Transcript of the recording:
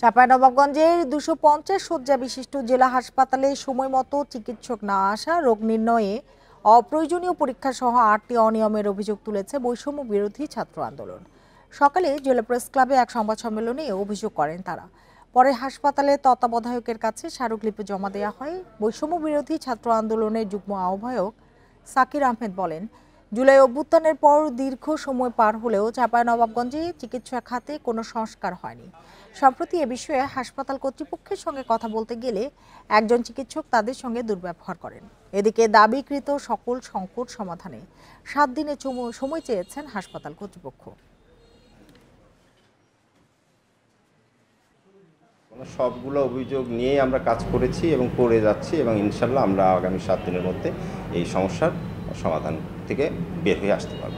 চাঁপাইনবাবগঞ্জের 250 শয্যা বিশিষ্ট জেলা হাসপাতালে সময়মতো চিকিৎসক না আসা, রোগ নির্ণয়ে অপ্রয়োজনীয় পরীক্ষা সহ 8টি অনিয়মের অভিযোগ তুলেছে বৈষম্য বিরোধী ছাত্র আন্দোলন। সকালে জেলা প্রেস ক্লাবে এক সংবাদ সম্মেলনে অভিযোগ করেন তারা। পরে হাসপাতালে তত্ত্বাবধায়কের কাছে স্মারকলিপি জমা দেওয়া হয়। বৈষম্য বিরোধী ছাত্র আন্দোলনের যুগ্ম আহ্বায়ক সাকির আহমেদ বলেন, জুলাই অভ্যুত্থানের পর দীর্ঘ সময় পার হলেও চাঁপাইনবাবগঞ্জে চিকিৎসা খাতে কোনো সংস্কার হয়নি। সম্প্রতি এ বিষয়ে হাসপাতাল কর্তৃপক্ষের সঙ্গে কথা বলতে গেলে একজন চিকিৎসক তাদের সঙ্গে দুর্ব্যবহার করেন। এদিকে দাবিকৃত সকল সংকট সমাধানে 7 দিনের সময় চেয়েছেন হাসপাতাল কর্তৃপক্ষ। সবগুলো অভিযোগ নিয়ে আমরা কাজ করেছি এবং করে যাচ্ছি এবং ইনশাল্লাহ আমরা আগামী 7 দিনের মধ্যে এই সমস্যার সমাধান থেকে বের হয়ে আসতে পারব।